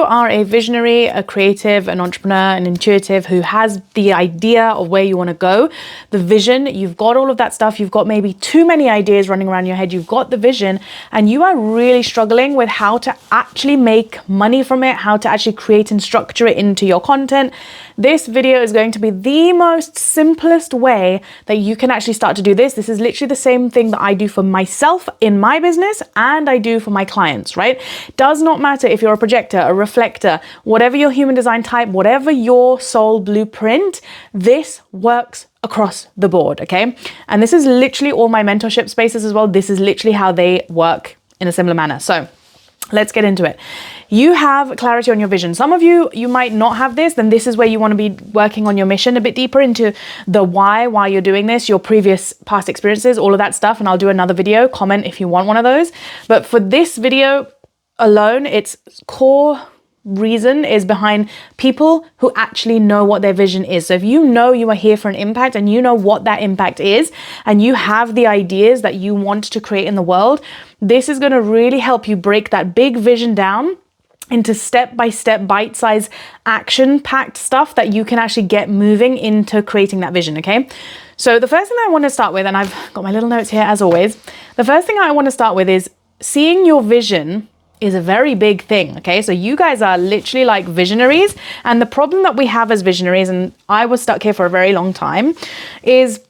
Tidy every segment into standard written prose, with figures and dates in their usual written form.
are a visionary, a creative, an entrepreneur, an intuitive who has the idea of where you want to go, the vision, you've got all of that stuff, you've got maybe too many ideas running around your head, you've got the vision, and you are really struggling with how to actually make money from it, how to actually create and structure it into your content, this video is going to be the most simplest way that you can actually start to do this. This is literally the same thing that I do for myself in my business and I do for my clients, right? Does not matter if you're a projector, a reflector, whatever your human design type, whatever your soul blueprint, this works across the board, okay? And this is literally all my mentorship spaces as well. This is literally how they work in a similar manner. So let's get into it. You have clarity on your vision. Some of you might not have this, then this is where you want to be working on your mission a bit deeper into the why you're doing this, your previous past experiences, all of that stuff. And I'll do another video, comment if you want one of those. But for this video alone, its core reason is behind people who actually know what their vision is. So if you know you are here for an impact and you know what that impact is, and you have the ideas that you want to create in the world, this is going to really help you break that big vision down into step-by-step, bite-sized, action-packed stuff that you can actually get moving into creating that vision, okay? So the first thing I want to start with, and I've got my little notes here as always, the first thing I want to start with is seeing your vision is a very big thing, okay? So you guys are literally like visionaries, and the problem that we have as visionaries, and I was stuck here for a very long time, is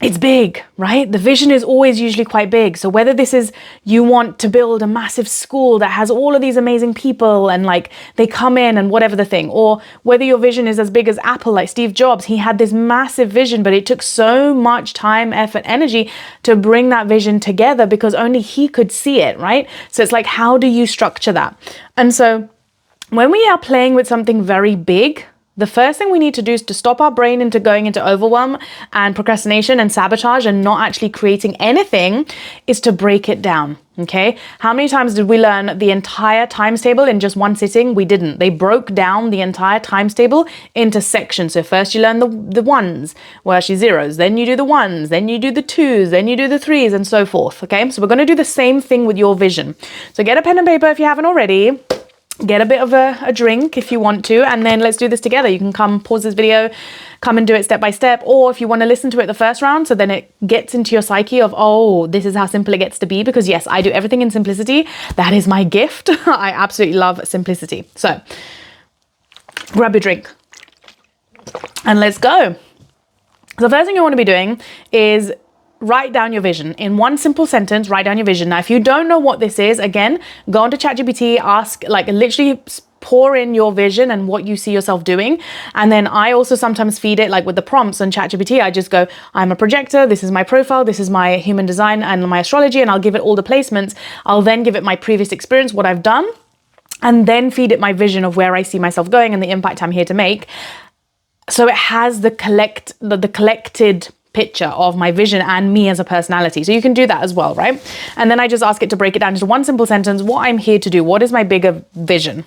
it's big, right? The vision is always usually quite big. So whether this is you want to build a massive school that has all of these amazing people and like they come in and whatever the thing, or whether your vision is as big as Apple, like Steve Jobs, he had this massive vision, but it took so much time, effort, energy to bring that vision together because only he could see it, right? So it's like, how do you structure that? And so when we are playing with something very big, the first thing we need to do is to stop our brain into going into overwhelm and procrastination and sabotage and not actually creating anything, is to break it down, okay? How many times did we learn the entire times table in just one sitting? We didn't. They broke down the entire times table into sections. So first you learn the ones, well actually zeros, then you do the ones, then you do the twos, then you do the threes and so forth, okay? So we're gonna do the same thing with your vision. So get a pen and paper if you haven't already. Get a bit of a drink if you want to, and then let's do this together. You can come pause this video, come and do it step by step, or if you want to listen to it the first round, so then it gets into your psyche of, oh, this is how simple it gets to be, because yes, I do everything in simplicity. That is my gift. I absolutely love simplicity. So grab your drink and let's go. The first thing you want to be doing is write down your vision. In one simple sentence, write down your vision. Now, if you don't know what this is, again, go onto ChatGPT, ask, like literally pour in your vision and what you see yourself doing. And then I also sometimes feed it like with the prompts on ChatGPT. I just go, I'm a projector. This is my profile. This is my human design and my astrology. And I'll give it all the placements. I'll then give it my previous experience, what I've done, and then feed it my vision of where I see myself going and the impact I'm here to make. So it has the collected picture of my vision and me as a personality. So you can do that as well, right? And then I just ask it to break it down into one simple sentence, what I'm here to do, what is my bigger vision?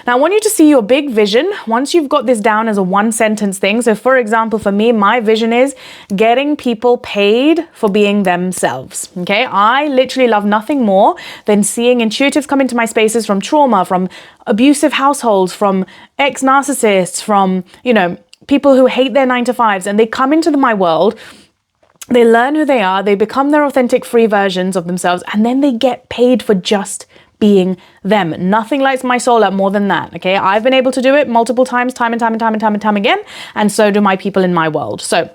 Now I want you to see your big vision once you've got this down as a one sentence thing. So for example, for me, my vision is getting people paid for being themselves, okay? I literally love nothing more than seeing intuitives come into my spaces from trauma, from abusive households, from ex-narcissists, from, you know, people who hate their 9-to-5s, and they come into my world, they learn who they are, they become their authentic free versions of themselves, and then they get paid for just being them. Nothing lights my soul up more than that, okay? I've been able to do it multiple times, time and time again, and so do my people in my world. So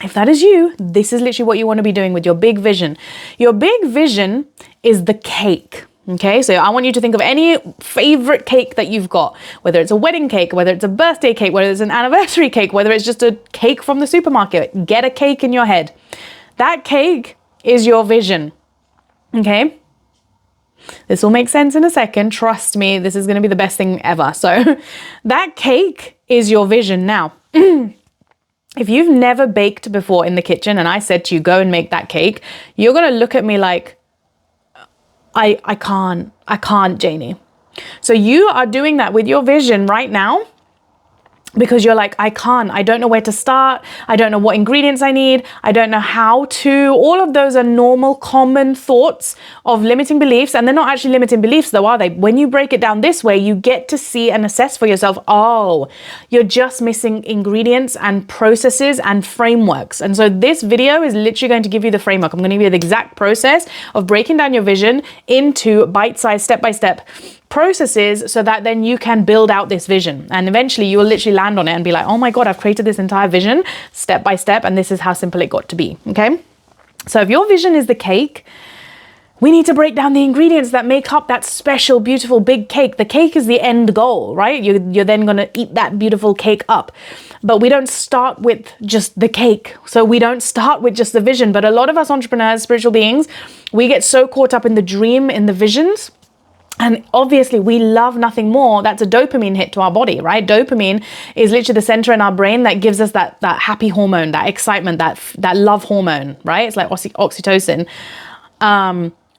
if that is you, this is literally what you want to be doing with your big vision. Your big vision is the cake. Okay, so I want you to think of any favorite cake that you've got, whether it's a wedding cake, whether it's a birthday cake, whether it's an anniversary cake, whether it's just a cake from the supermarket. Get a cake in your head. That cake is your vision. Okay, this will make sense in a second. Trust me, this is going to be the best thing ever. So that cake is your vision. Now, if you've never baked before in the kitchen and I said to you, go and make that cake, you're going to look at me like, I can't, Janie. So you are doing that with your vision right now. because you're like, I don't know where to start. I don't know what ingredients I need. I don't know how to. All of those are normal, common thoughts of limiting beliefs. And they're not actually limiting beliefs though, are they? When you break it down this way, you get to see and assess for yourself, oh, you're just missing ingredients and processes and frameworks. And so this video is literally going to give you the framework. I'm going to give you the exact process of breaking down your vision into bite-sized, step-by-step processes, so that then you can build out this vision, and eventually you will literally land on it and be like, oh my God, I've created this entire vision step by step, and this is how simple it got to be. Okay, so if your vision is the cake, we need to break down the ingredients that make up that special, beautiful, big cake. The cake is the end goal, right? You're then going to eat that beautiful cake up. But we don't start with just the cake. So we don't start with just the vision. But a lot of us entrepreneurs, spiritual beings, we get so caught up in the dream, in the visions. And obviously we love nothing more. That's a dopamine hit to our body, right? Dopamine is literally the center in our brain that gives us that happy hormone, that excitement, that love hormone, right? It's like oxytocin.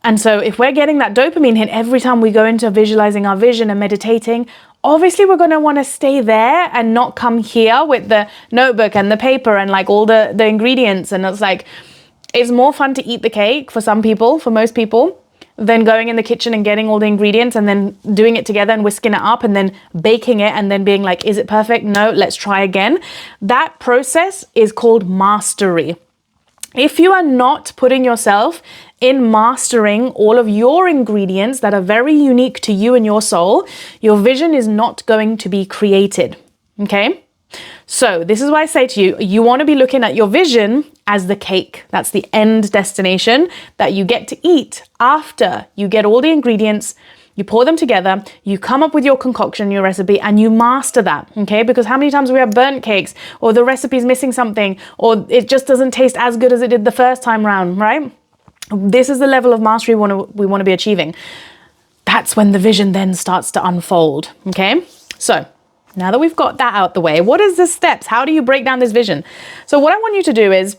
And so if we're getting that dopamine hit every time we go into visualizing our vision and meditating, obviously we're going to want to stay there and not come here with the notebook and the paper and like all the ingredients. And it's like, it's more fun to eat the cake for some people, for most people, than going in the kitchen and getting all the ingredients and then doing it together and whisking it up and then baking it and then being like, is it perfect? No, let's try again. That process is called mastery. If you are not putting yourself in mastering all of your ingredients that are very unique to you and your soul, your vision is not going to be created. Okay? So this is why I say to you, you want to be looking at your vision as the cake. That's the end destination that you get to eat after you get all the ingredients, you pour them together, you come up with your concoction, your recipe, and you master that, okay? Because how many times we have burnt cakes, or the recipe's missing something, or it just doesn't taste as good as it did the first time round, right? This is the level of mastery we want to be achieving. That's when the vision then starts to unfold, okay? So now that we've got that out the way, what is the steps? How do you break down this vision? So what I want you to do is,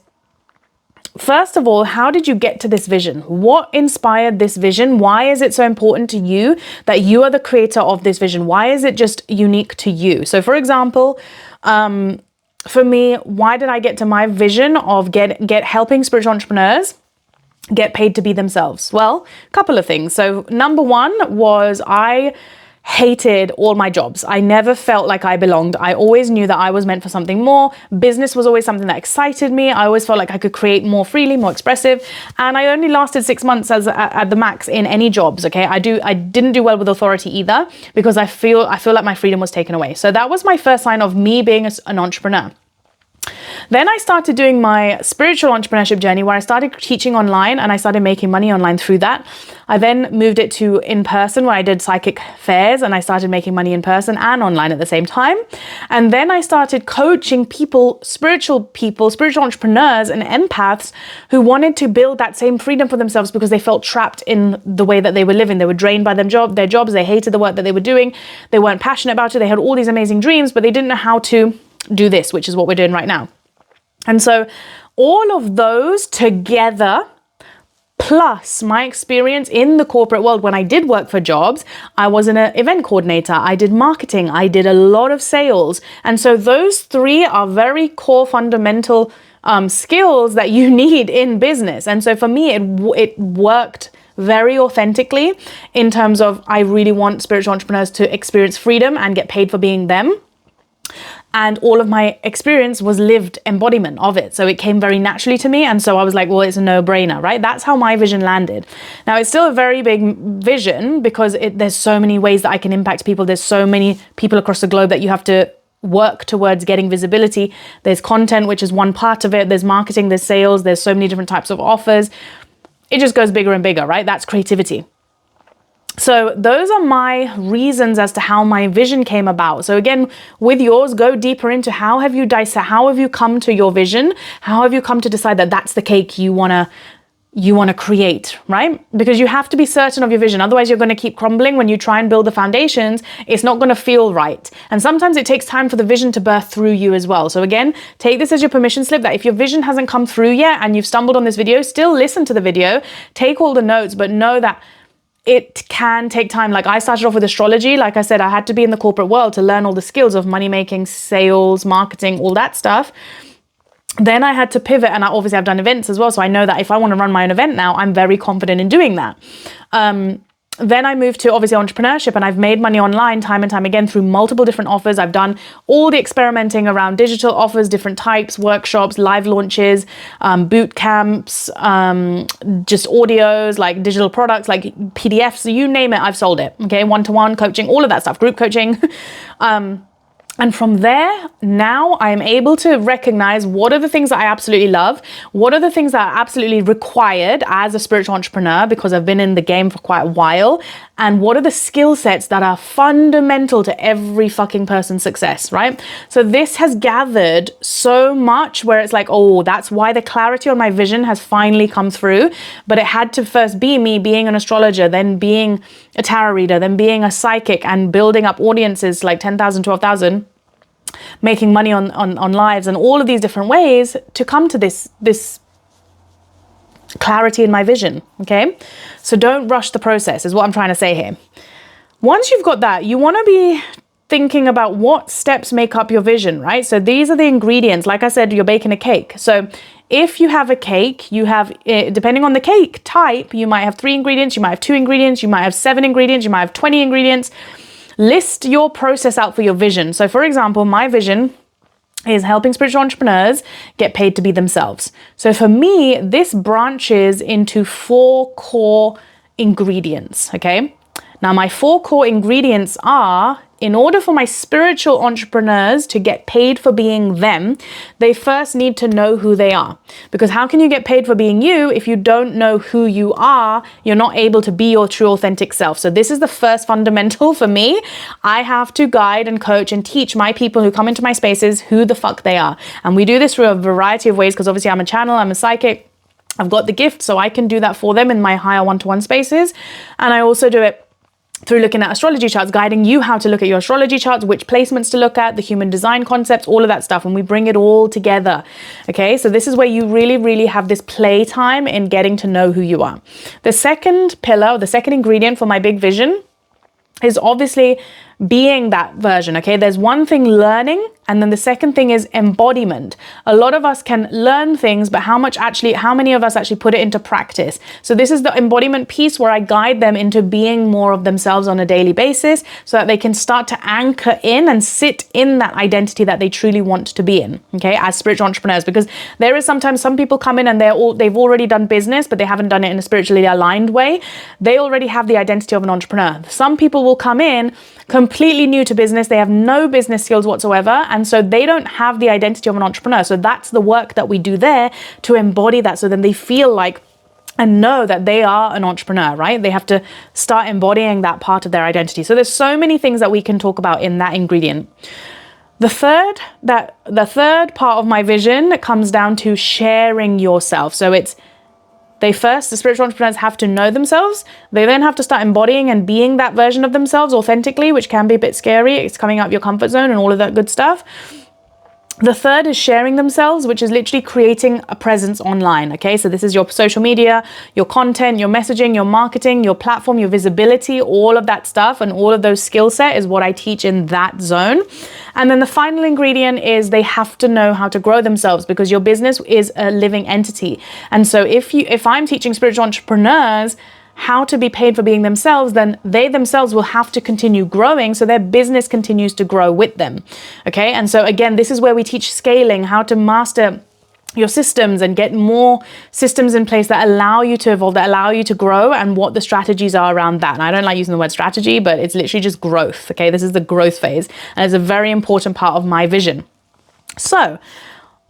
first of all, how did you get to this vision? What inspired this vision? Why is it so important to you that you are the creator of this vision? Why is it just unique to you? So for example, for me, why did I get to my vision of helping spiritual entrepreneurs get paid to be themselves? Well, a couple of things. So number one was I hated all my jobs. I never felt like I belonged. I always knew that I was meant for something more. Business was always something that excited me. I always felt like I could create more freely, more expressive. And I only lasted 6 months at the max in any jobs. Okay, I didn't do well with authority either, because I feel like my freedom was taken away. So that was my first sign of me being an entrepreneur. Then I started doing my spiritual entrepreneurship journey, where I started teaching online and I started making money online through that. I then moved it to in person, where I did psychic fairs and I started making money in person and online at the same time. And then I started coaching spiritual entrepreneurs and empaths who wanted to build that same freedom for themselves, because they felt trapped in the way that they were living. They were drained by their jobs. They hated the work that they were doing. They weren't passionate about it. They had all these amazing dreams, but they didn't know how to do this, which is what we're doing right now. And so all of those together, plus my experience in the corporate world when I did work for jobs, I was an event coordinator, I did marketing, I did a lot of sales. And so those three are very core fundamental skills that you need in business. And so for me, it worked very authentically in terms of, I really want spiritual entrepreneurs to experience freedom and get paid for being them. And all of my experience was lived embodiment of it. So it came very naturally to me. And so I was like, well, it's a no-brainer, right? That's how my vision landed. Now, it's still a very big vision, because there's so many ways that I can impact people. There's so many people across the globe that you have to work towards getting visibility. There's content, which is one part of it. There's marketing, there's sales, there's so many different types of offers. It just goes bigger and bigger, right? That's creativity. So those are my reasons as to how my vision came about. So again, with yours, go deeper into how have you come to your vision? How have you come to decide that that's the cake you want to create, right? Because you have to be certain of your vision. Otherwise, you're going to keep crumbling. When you try and build the foundations, it's not going to feel right. And sometimes it takes time for the vision to birth through you as well. So again, take this as your permission slip, that if your vision hasn't come through yet and you've stumbled on this video, still listen to the video, take all the notes, but know that it can take time. Like I started off with astrology. Like I said, I had to be in the corporate world to learn all the skills of money making, sales, marketing, all that stuff. Then I had to pivot, and obviously I've done events as well. So I know that if I want to run my own event now, I'm very confident in doing that. Then I moved to obviously entrepreneurship, and I've made money online time and time again through multiple different offers. I've done all the experimenting around digital offers, different types, workshops, live launches, boot camps, just audios, like digital products, like PDFs, you name it, I've sold it. Okay, one-to-one coaching, all of that stuff, group coaching. And from there, now I am able to recognize what are the things that I absolutely love, what are the things that are absolutely required as a spiritual entrepreneur, because I've been in the game for quite a while, and what are the skill sets that are fundamental to every fucking person's success, right? So this has gathered so much where it's like, oh, that's why the clarity on my vision has finally come through. But it had to first be me being an astrologer, then being a tarot reader, then being a psychic, and building up audiences like 10,000, 12,000. Making money on lives and all of these different ways to come to this clarity in my vision. Okay, so don't rush the process is what I'm trying to say here. Once you've got that, you want to be thinking about what steps make up your vision, right? So these are the ingredients. Like I said, you're baking a cake. So if you have a cake, you have, depending on the cake type, you might have 3 ingredients, you might have 2 ingredients, you might have 7 ingredients, you might have 20 ingredients. List your process out for your vision. So for example, my vision is helping spiritual entrepreneurs get paid to be themselves. So for me, this branches into 4 core ingredients, okay? Now my 4 core ingredients are, in order for my spiritual entrepreneurs to get paid for being them, they first need to know who they are. Because how can you get paid for being you if you don't know who you are? You're not able to be your true authentic self. So this is the first fundamental for me. I have to guide and coach and teach my people who come into my spaces who the fuck they are. And we do this through a variety of ways, because obviously I'm a channel, I'm a psychic, I've got the gift, so I can do that for them in my higher one-to-one spaces. And I also do it through looking at astrology charts, guiding you how to look at your astrology charts, which placements to look at, the human design concepts, all of that stuff. And we bring it all together. Okay, so this is where you really, really have this playtime in getting to know who you are. The second pillar, the second ingredient for my big vision is obviously being that version. Okay, there's one thing learning, and then the second thing is embodiment. A lot of us can learn things, but how many of us actually put it into practice? So this is the embodiment piece where I guide them into being more of themselves on a daily basis, so that they can start to anchor in and sit in that identity that they truly want to be in, okay, as spiritual entrepreneurs. Because there is sometimes some people come in and they've already done business, but they haven't done it in a spiritually aligned way. They already have the identity of an entrepreneur. Some people will come in completely new to business. They have no business skills whatsoever. And so they don't have the identity of an entrepreneur. So that's the work that we do there to embody that. So then they feel like and know that they are an entrepreneur, right? They have to start embodying that part of their identity. So there's so many things that we can talk about in that ingredient. The third part of my vision comes down to sharing yourself. So it's the spiritual entrepreneurs have to know themselves. They then have to start embodying and being that version of themselves authentically, which can be a bit scary. It's coming out of your comfort zone and all of that good stuff. The third is sharing themselves, which is literally creating a presence online. Okay, so this is your social media, your content, your messaging, your marketing, your platform, your visibility, all of that stuff, and all of those skill set is what I teach in that zone. And then the final ingredient is they have to know how to grow themselves, because your business is a living entity. And so if I'm teaching spiritual entrepreneurs how to be paid for being themselves, then they themselves will have to continue growing, so their business continues to grow with them. Okay, and so again, this is where we teach scaling, how to master your systems and get more systems in place that allow you to evolve, that allow you to grow, and what the strategies are around that. And I don't like using the word strategy, but it's literally just growth. Okay, this is the growth phase, and it's a very important part of my vision. So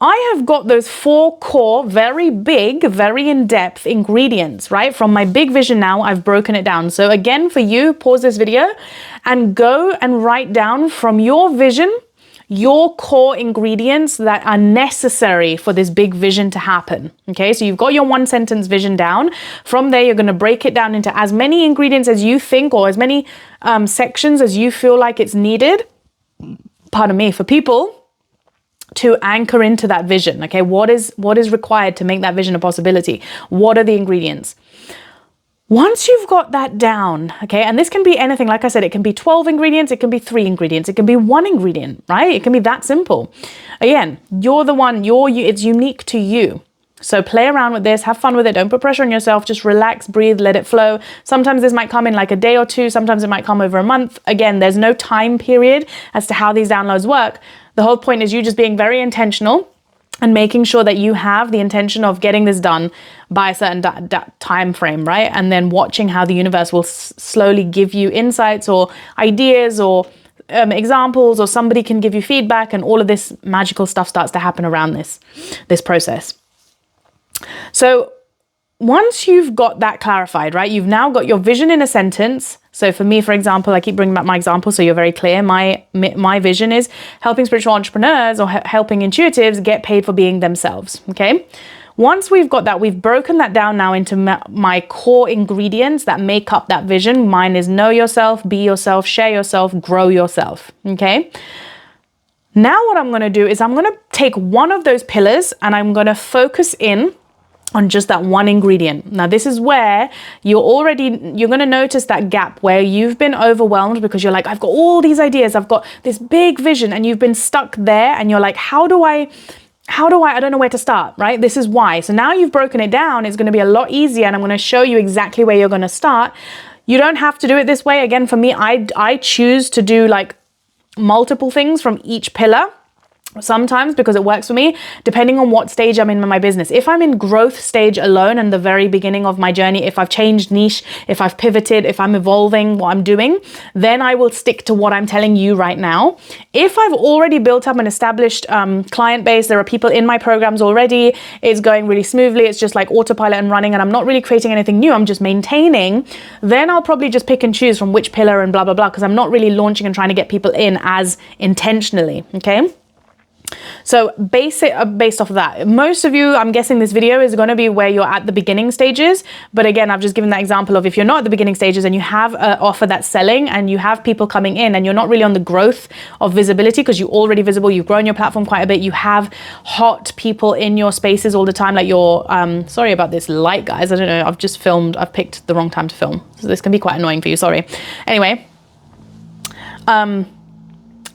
I have got those 4 core, very big, very in-depth ingredients, right? From my big vision now, I've broken it down. So again, for you, pause this video and go and write down from your vision, your core ingredients that are necessary for this big vision to happen. Okay, so you've got your 1-sentence vision down. From there, you're going to break it down into as many ingredients as you think, or as many sections as you feel like it's needed, pardon me, for people to anchor into that vision. Okay, what is required to make that vision a possibility? What are the ingredients? Once you've got that down, okay, and this can be anything, like I said, it can be 12 ingredients, it can be 3 ingredients, it can be 1 ingredient, right? It can be that simple. Again, you're the one, it's unique to you. So play around with this, have fun with it, don't put pressure on yourself, just relax, breathe, let it flow. Sometimes this might come in like a day or two, sometimes it might come over a month. Again, there's no time period as to how these downloads work. The whole point is you just being very intentional and making sure that you have the intention of getting this done by a certain time frame, right? And then watching how the universe will slowly give you insights or ideas or examples, or somebody can give you feedback, and all of this magical stuff starts to happen around this process. So once you've got that clarified, right, you've now got your vision in a sentence. So for me, for example, I keep bringing back my example so you're very clear. My vision is helping spiritual entrepreneurs or helping intuitives get paid for being themselves, okay? Once we've got that, we've broken that down now into my core ingredients that make up that vision. Mine is know yourself, be yourself, share yourself, grow yourself, okay? Now what I'm gonna do is I'm gonna take one of those pillars and I'm gonna focus in on just that one ingredient. Now, this is where you're going to notice that gap where you've been overwhelmed because you're like, I've got all these ideas, I've got this big vision, and you've been stuck there and you're like, I don't know where to start, right? This is why. So now you've broken it down, it's going to be a lot easier, and I'm going to show you exactly where you're going to start. You don't have to do it this way. Again, for me, I choose to do like multiple things from each pillar. Sometimes because it works for me, depending on what stage I'm in my business. If I'm in growth stage alone and the very beginning of my journey, if I've changed niche, if I've pivoted, if I'm evolving what I'm doing, then I will stick to what I'm telling you right now. If I've already built up an established client base, there are people in my programs already, it's going really smoothly, it's just like autopilot and running, and I'm not really creating anything new, I'm just maintaining, then I'll probably just pick and choose from which pillar and blah, blah, blah, because I'm not really launching and trying to get people in as intentionally, okay? So based off of that, most of you, I'm guessing this video is going to be where you're at the beginning stages. But again, I've just given that example of if you're not at the beginning stages and you have an offer that's selling and you have people coming in and you're not really on the growth of visibility because you're already visible, you've grown your platform quite a bit, you have hot people in your spaces all the time, like you're, sorry about this light, guys. I don't know. I've picked the wrong time to film. So this can be quite annoying for you. Sorry. Anyway,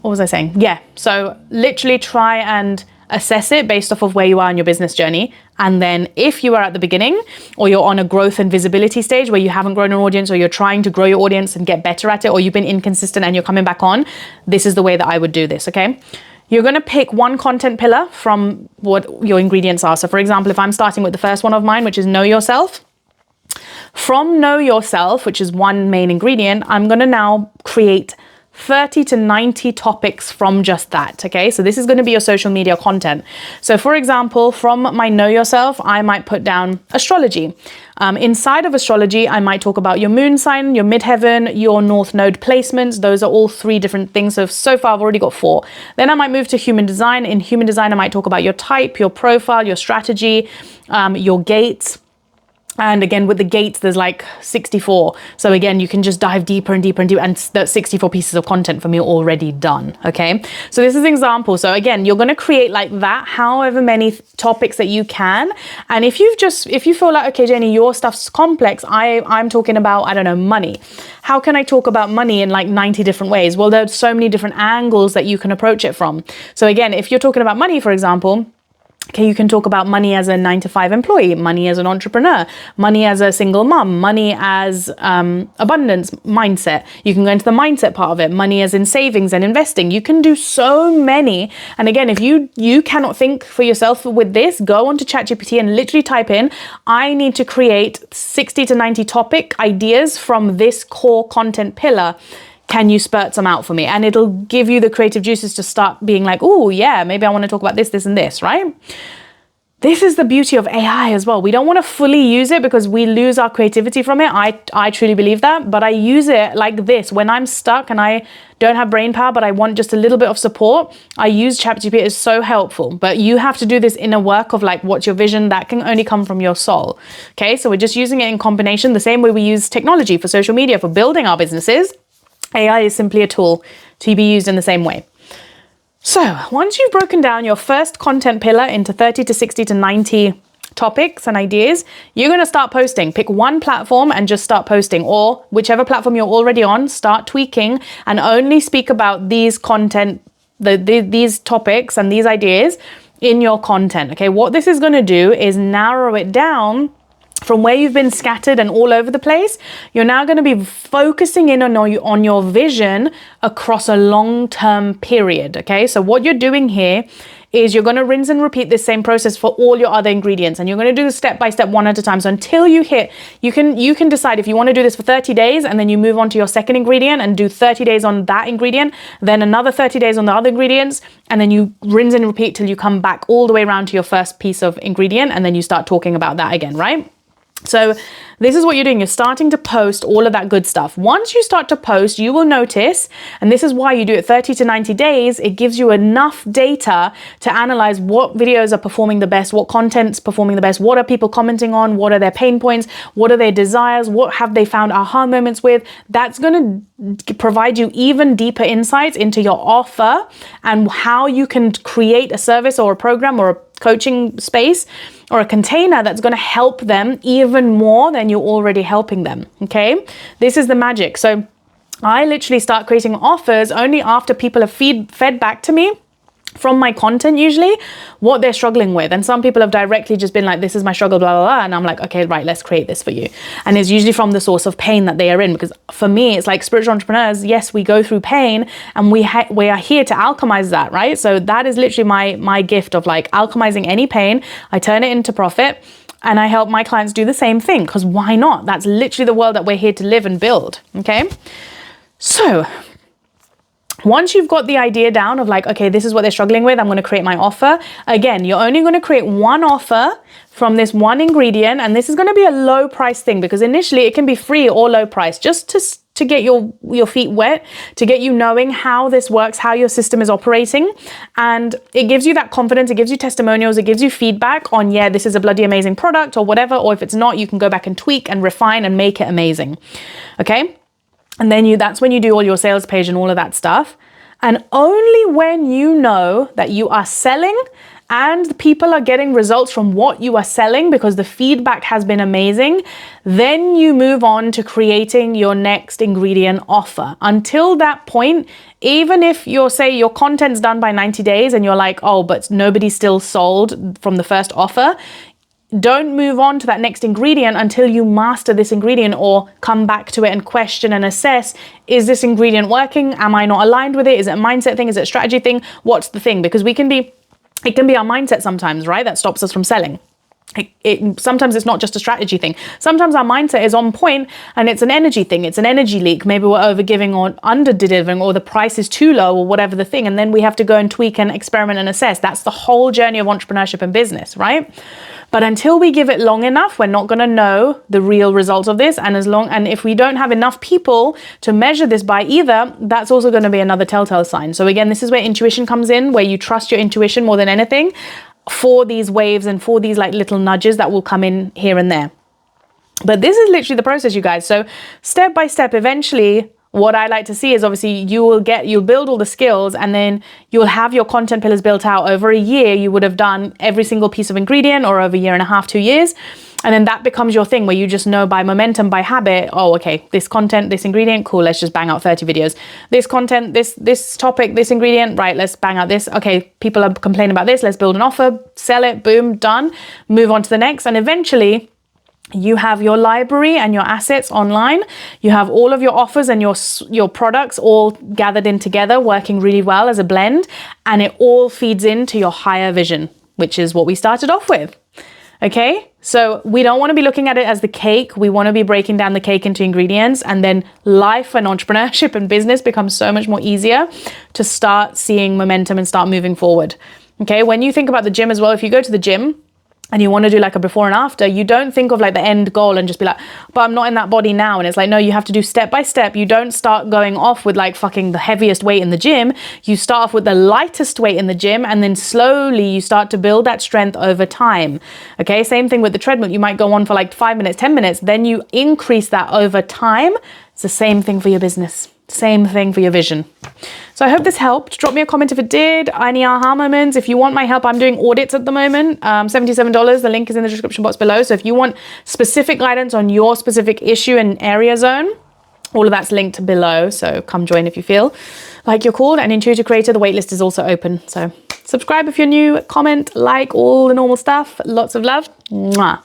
what was I saying? Yeah, so literally try and assess it based off of where you are in your business journey. And then if you are at the beginning or you're on a growth and visibility stage where you haven't grown an audience or you're trying to grow your audience and get better at it, or you've been inconsistent and you're coming back on, this is the way that I would do this, okay? You're gonna pick one content pillar from what your ingredients are. So for example, if I'm starting with the first one of mine, which is know yourself, from know yourself, which is one main ingredient, I'm gonna now create 30 to 90 topics from just that, okay? So this is going to be your social media content. So for example, from my know yourself, I might put down astrology. Inside of astrology, I might talk about your moon sign, your midheaven, your north node placements. Those are all 3 different things. So far I've already got 4. Then I might move to human design. In human design, I might talk about your type, your profile, your strategy, your gates. And again, with the gates, there's like 64. So again, you can just dive deeper and deeper and deeper, and that's 64 pieces of content for me already done, okay? So this is an example. So again, you're gonna create like that, however many topics that you can. And if you feel like, okay, Jenny, your stuff's complex, I'm talking about, I don't know, money. How can I talk about money in like 90 different ways? Well, there's so many different angles that you can approach it from. So again, if you're talking about money, for example, okay, you can talk about money as a 9-to-5 employee, money as an entrepreneur, money as a single mom, money as abundance mindset. You can go into the mindset part of it, money as in savings and investing. You can do so many. And again, if you cannot think for yourself with this, go onto ChatGPT and literally type in, I need to create 60 to 90 topic ideas from this core content pillar. Can you spurt some out for me? And it'll give you the creative juices to start being like, oh yeah, maybe I want to talk about this, this, and this, right? This is the beauty of AI as well. We don't want to fully use it because we lose our creativity from it. I truly believe that, but I use it like this. When I'm stuck and I don't have brain power, but I want just a little bit of support, I use ChatGPT. It's so helpful, but you have to do this inner work of like, what's your vision? That can only come from your soul. Okay, so we're just using it in combination, the same way we use technology for social media, for building our businesses. AI is simply a tool to be used in the same way. So once you've broken down your first content pillar into 30 to 60 to 90 topics and ideas, you're going to start posting. Pick one platform and just start posting, or whichever platform you're already on, start tweaking and only speak about these content, these topics and these ideas in your content. Okay, what this is going to do is narrow it down from where you've been scattered and all over the place. You're now going to be focusing in on your vision across a long-term period. Okay, so what you're doing here is you're going to rinse and repeat this same process for all your other ingredients, and you're going to do this step by step, one at a time. So until you hit, you can decide if you want to do this for 30 days and then you move on to your second ingredient and do 30 days on that ingredient, then another 30 days on the other ingredients, and then you rinse and repeat till you come back all the way around to your first piece of ingredient, and then you start talking about that again, right? So this is what you're doing. You're starting to post all of that good stuff. Once you start to post, you will notice, and this is why you do it 30 to 90 days, it gives you enough data to analyze what videos are performing the best, what content's performing the best, what are people commenting on, what are their pain points, what are their desires, what have they found aha moments with. That's going to provide you even deeper insights into your offer and how you can create a service or a program or a coaching space or a container that's going to help them even more than you're already helping them. Okay, this is the magic. So I literally start creating offers only after people have fed back to me from my content, usually what they're struggling with. And some people have directly just been like, this is my struggle, blah, blah, blah. And I'm like, okay, right, let's create this for you. And it's usually from the source of pain that they are in. Because for me, it's like spiritual entrepreneurs, yes, we go through pain and we are here to alchemize that, right? So that is literally my gift of like alchemizing any pain. I turn it into profit. And I help my clients do the same thing, because why not? That's literally the world that we're here to live and build, okay? So once you've got the idea down of like, okay, this is what they're struggling with, I'm going to create my offer. Again, you're only going to create one offer from this one ingredient, and this is going to be a low price thing, because initially it can be free or low price, just to get your feet wet, to get you knowing how this works, how your system is operating. And it gives you that confidence, it gives you testimonials, it gives you feedback on, yeah, this is a bloody amazing product or whatever, or if it's not, you can go back and tweak and refine and make it amazing. Okay? And then that's when you do all your sales page and all of that stuff. And only when you know that you are selling and people are getting results from what you are selling because the feedback has been amazing, then you move on to creating your next ingredient offer. Until that point, even if your content's done by 90 days and you're like, oh, but nobody's still sold from the first offer, don't move on to that next ingredient until you master this ingredient or come back to it and question and assess, is this ingredient working? Am I not aligned with it? Is it a mindset thing? Is it a strategy thing? What's the thing? Because it can be our mindset sometimes, right? That stops us from selling. Sometimes it's not just a strategy thing. Sometimes our mindset is on point and it's an energy thing. It's an energy leak. Maybe we're overgiving or under delivering, or the price is too low or whatever the thing. And then we have to go and tweak and experiment and assess. That's the whole journey of entrepreneurship and business, right? But until we give it long enough, we're not going to know the real results of this. And if we don't have enough people to measure this by either, that's also going to be another telltale sign. So again, this is where intuition comes in, where you trust your intuition more than anything for these waves and for these like little nudges that will come in here and there. But this is literally the process, you guys. So step by step, eventually, what I like to see is obviously you'll build all the skills, and then you'll have your content pillars built out. Over a year, you would have done every single piece of ingredient, or over a year and a half, 2 years. And then that becomes your thing, where you just know by momentum, by habit, oh, okay, this content, this ingredient, cool, let's just bang out 30 videos. This content, this topic, this ingredient, right, let's bang out this. Okay, people are complaining about this, let's build an offer, sell it, boom, done, move on to the next. And eventually, you have your library and your assets online. You have all of your offers and your products all gathered in together, working really well as a blend. And it all feeds into your higher vision, which is what we started off with. Okay, so we don't want to be looking at it as the cake. We want to be breaking down the cake into ingredients, and then life and entrepreneurship and business becomes so much more easier to start seeing momentum and start moving forward. Okay, when you think about the gym as well, if you go to the gym and you want to do like a before and after, you don't think of like the end goal and just be like, but I'm not in that body now. And it's like, no, you have to do step by step. You don't start going off with like fucking the heaviest weight in the gym. You start off with the lightest weight in the gym, and then slowly you start to build that strength over time. Okay, same thing with the treadmill. You might go on for like 5 minutes, 10 minutes, then you increase that over time. It's the same thing for your business. Same thing for your vision. So I hope this helped. Drop me a comment if it did. Any aha moments. If you want my help, I'm doing audits at the moment. $77. The link is in the description box below. So if you want specific guidance on your specific issue and area zone, all of that's linked below. So come join if you feel like you're called. And Intuitive Creator, the waitlist is also open. So subscribe if you're new, comment, like, all the normal stuff. Lots of love. Mwah.